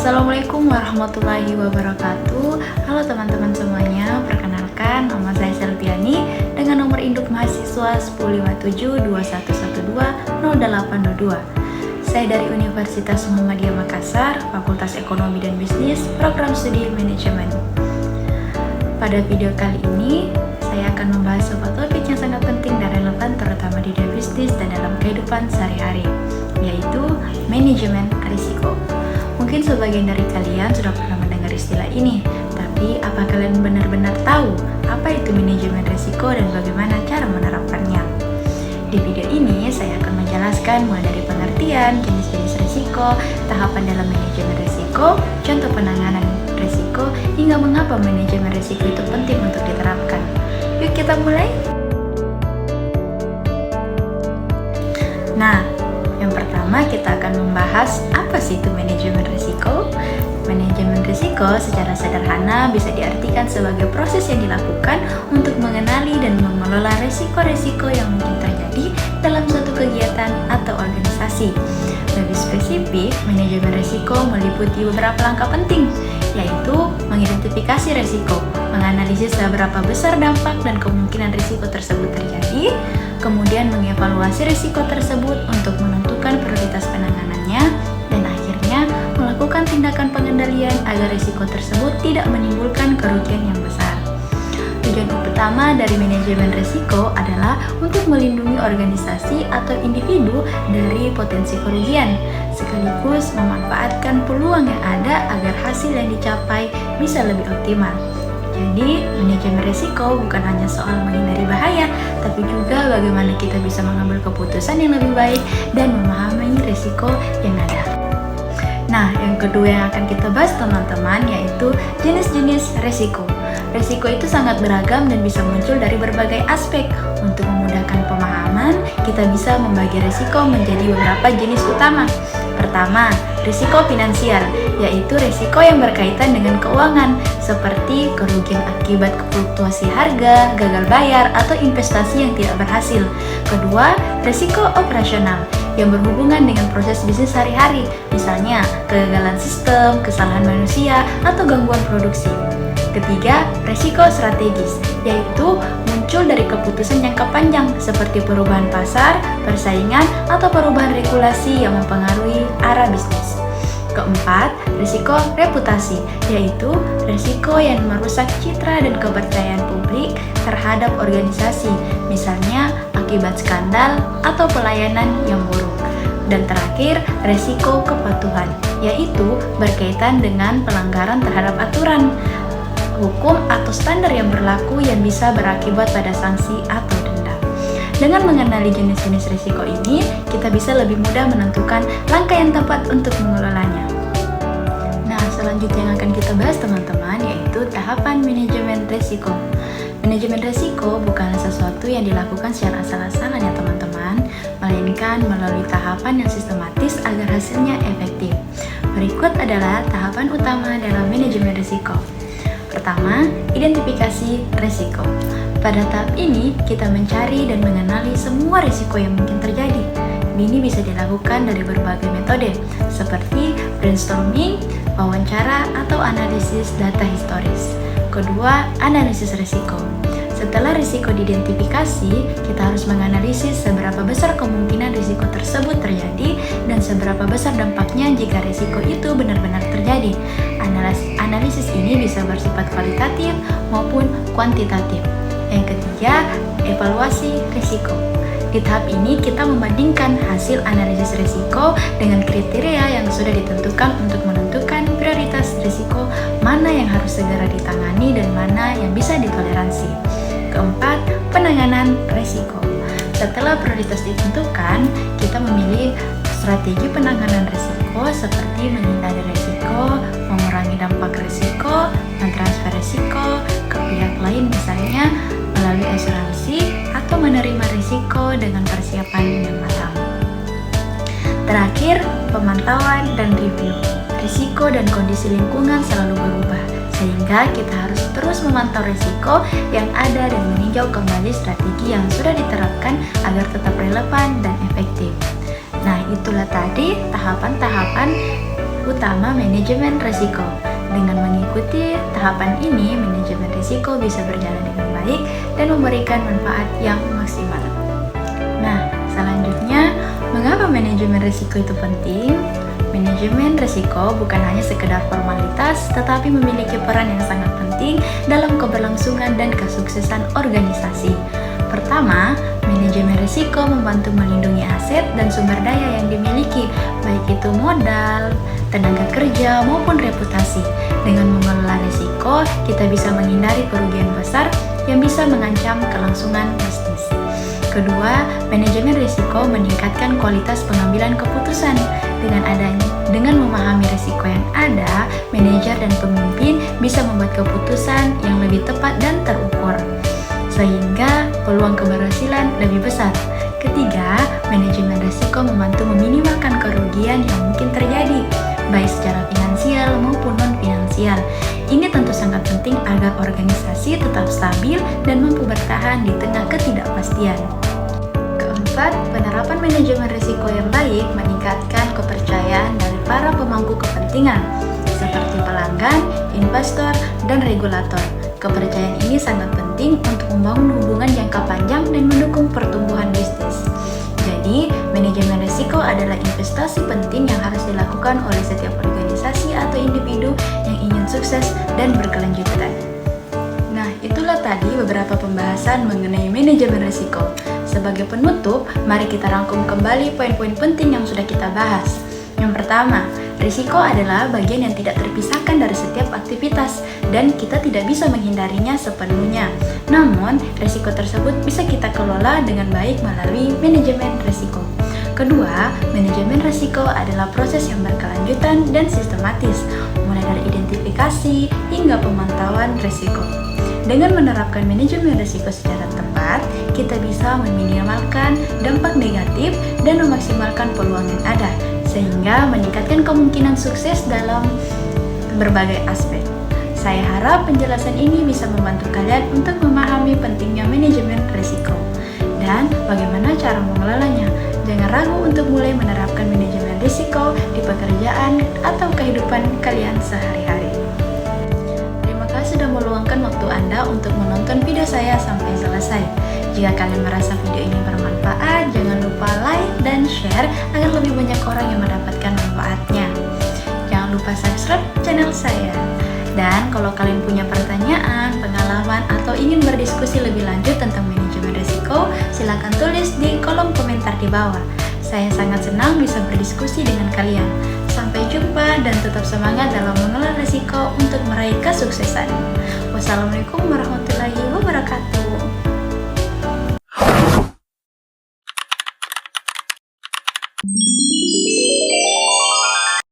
Assalamualaikum warahmatullahi wabarakatuh. Halo teman-teman semuanya, perkenalkan nama saya Selviani dengan nomor induk mahasiswa 105721120822. Saya dari Universitas Muhammadiyah Makassar, Fakultas Ekonomi dan Bisnis, Program Studi Manajemen. Pada video kali ini, saya akan membahas sebuah topik yang sangat penting dan relevan terutama di dunia bisnis dan dalam kehidupan sehari-hari, yaitu manajemen risiko. Mungkin sebagian dari kalian sudah pernah mendengar istilah ini, tapi apa kalian benar-benar tahu apa itu manajemen risiko dan bagaimana cara menerapkannya? Di video ini saya akan menjelaskan mulai dari pengertian, jenis-jenis risiko, tahapan dalam manajemen risiko, contoh penanganan risiko, hingga mengapa manajemen risiko itu penting untuk diterapkan. Yuk kita mulai. Nah, yang pertama kita akan membahas apa sih itu manajemen risiko. Manajemen risiko secara sederhana bisa diartikan sebagai proses yang dilakukan untuk mengenali dan mengelola risiko-risiko yang mungkin terjadi dalam suatu kegiatan atau organisasi. Lebih spesifik, manajemen risiko meliputi beberapa langkah penting, yaitu mengidentifikasi risiko, menganalisis seberapa besar dampak dan kemungkinan risiko tersebut terjadi, kemudian mengevaluasi risiko tersebut untuk menentukan prioritas penanganannya, dan akhirnya melakukan tindakan pengendalian agar risiko tersebut tidak menimbulkan kerugian yang besar. Tujuan utama dari manajemen risiko adalah untuk melindungi organisasi atau individu dari potensi kerugian, sekaligus memanfaatkan peluang yang ada agar hasil yang dicapai bisa lebih optimal. Jadi, manajemen risiko bukan hanya soal menghindari bahaya, tapi juga bagaimana kita bisa mengambil keputusan yang lebih baik dan memahami risiko yang ada. Nah, yang kedua yang akan kita bahas teman-teman yaitu jenis-jenis risiko. Risiko itu sangat beragam dan bisa muncul dari berbagai aspek. Untuk memudahkan pemahaman, kita bisa membagi risiko menjadi beberapa jenis utama. Pertama, risiko finansial, yaitu risiko yang berkaitan dengan keuangan, seperti kerugian akibat fluktuasi harga, gagal bayar, atau investasi yang tidak berhasil. Kedua, risiko operasional, yang berhubungan dengan proses bisnis sehari-hari, misalnya kegagalan sistem, kesalahan manusia, atau gangguan produksi. Ketiga, risiko strategis, yaitu muncul dari keputusan jangka panjang seperti perubahan pasar, persaingan, atau perubahan regulasi yang mempengaruhi arah bisnis. Keempat, risiko reputasi, yaitu risiko yang merusak citra dan kepercayaan publik terhadap organisasi, misalnya akibat skandal atau pelayanan yang buruk. Dan terakhir, risiko kepatuhan, yaitu berkaitan dengan pelanggaran terhadap aturan, hukum atau standar yang berlaku yang bisa berakibat pada sanksi atau denda. Dengan mengenali jenis-jenis risiko ini, kita bisa lebih mudah menentukan langkah yang tepat untuk mengelolanya. Nah, selanjutnya yang akan kita bahas teman-teman yaitu tahapan manajemen risiko. Manajemen risiko bukanlah sesuatu yang dilakukan secara asal-asalan ya teman-teman, melainkan melalui tahapan yang sistematis agar hasilnya efektif. Berikut adalah tahapan utama dalam manajemen risiko. Pertama, identifikasi risiko. Pada tahap ini, kita mencari dan mengenali semua risiko yang mungkin terjadi. Ini bisa dilakukan dari berbagai metode, seperti brainstorming, wawancara, atau analisis data historis. Kedua, analisis risiko. Setelah risiko diidentifikasi, kita harus menganalisis seberapa besar kemungkinan risiko tersebut terjadi dan seberapa besar dampaknya jika risiko itu benar-benar terjadi. Analisis ini bisa bersifat kualitatif maupun kuantitatif. Yang ketiga, evaluasi risiko. Di tahap ini kita membandingkan hasil analisis risiko dengan kriteria yang sudah ditentukan untuk menentukan prioritas risiko mana yang harus segera ditangani dan mana yang bisa ditoleransi. Keempat, penanganan risiko. Setelah prioritas ditentukan, kita memilih strategi penanganan risiko seperti menghindari risiko, mengurangi dampak risiko, mentransfer risiko ke pihak lain misalnya melalui asuransi atau menerima risiko dengan persiapan yang matang. Terakhir, pemantauan dan review. Risiko dan kondisi lingkungan selalu berubah, sehingga kita harus terus memantau risiko yang ada dan meninjau kembali strategi yang sudah diterapkan agar tetap relevan dan efektif. Nah, itulah tadi tahapan-tahapan utama manajemen risiko. Dengan mengikuti tahapan ini, manajemen risiko bisa berjalan dengan baik dan memberikan manfaat yang maksimal. Nah, selanjutnya, mengapa manajemen risiko itu penting? Manajemen risiko bukan hanya sekedar formalitas, tetapi memiliki peran yang sangat penting dalam keberlangsungan dan kesuksesan organisasi. Pertama, manajemen risiko membantu melindungi aset dan sumber daya yang dimiliki, baik itu modal, tenaga kerja, maupun reputasi. Dengan mengelola risiko, kita bisa menghindari kerugian besar yang bisa mengancam kelangsungan bisnis. Kedua, manajemen risiko meningkatkan kualitas pengambilan keputusan. Dengan memahami risiko yang ada, manajer dan pemimpin bisa membuat keputusan yang lebih tepat dan terukur, sehingga peluang keberhasilan lebih besar. Ketiga, manajemen risiko membantu meminimalkan kerugian yang mungkin terjadi, baik secara finansial maupun non-finansial. Ini tentu sangat penting agar organisasi tetap stabil dan mampu bertahan di tengah ketidakpastian. Keempat, penerapan manajemen risiko yang baik meningkatkan kepercayaan dari para pemangku kepentingan, seperti pelanggan, investor, dan regulator. Kepercayaan ini sangat penting untuk membangun hubungan jangka panjang dan mendukung pertumbuhan bisnis. Jadi, manajemen risiko adalah investasi penting yang harus dilakukan oleh setiap organisasi atau individu yang ingin sukses dan berkelanjutan. Nah, itulah tadi beberapa pembahasan mengenai manajemen risiko. Sebagai penutup, mari kita rangkum kembali poin-poin penting yang sudah kita bahas. Yang pertama, risiko adalah bagian yang tidak terpisahkan dari setiap aktivitas dan kita tidak bisa menghindarinya sepenuhnya. Namun, risiko tersebut bisa kita kelola dengan baik melalui manajemen risiko. Kedua, manajemen risiko adalah proses yang berkelanjutan dan sistematis, mulai dari identifikasi hingga pemantauan risiko. Dengan menerapkan manajemen risiko secara tepat, kita bisa meminimalkan dampak negatif dan memaksimalkan peluang yang ada, sehingga meningkatkan kemungkinan sukses dalam berbagai aspek. Saya harap penjelasan ini bisa membantu kalian untuk memahami pentingnya manajemen risiko dan bagaimana cara mengelolanya. Jangan ragu untuk mulai menerapkan manajemen risiko di pekerjaan atau kehidupan kalian sehari-hari. Terima kasih sudah meluangkan waktu Anda untuk menonton video saya sampai selesai. Jika kalian merasa video ini bermanfaat, jangan lupa like dan share agar lebih banyak orang yang mendapatkan manfaatnya. Jangan lupa subscribe channel saya. Dan kalau kalian punya pertanyaan, pengalaman, atau ingin berdiskusi lebih lanjut tentang manajemen risiko, silakan tulis di kolom komentar di bawah. Saya sangat senang bisa berdiskusi dengan kalian. Sampai jumpa dan tetap semangat dalam mengelola risiko untuk meraih kesuksesan. Wassalamualaikum warahmatullahi wabarakatuh.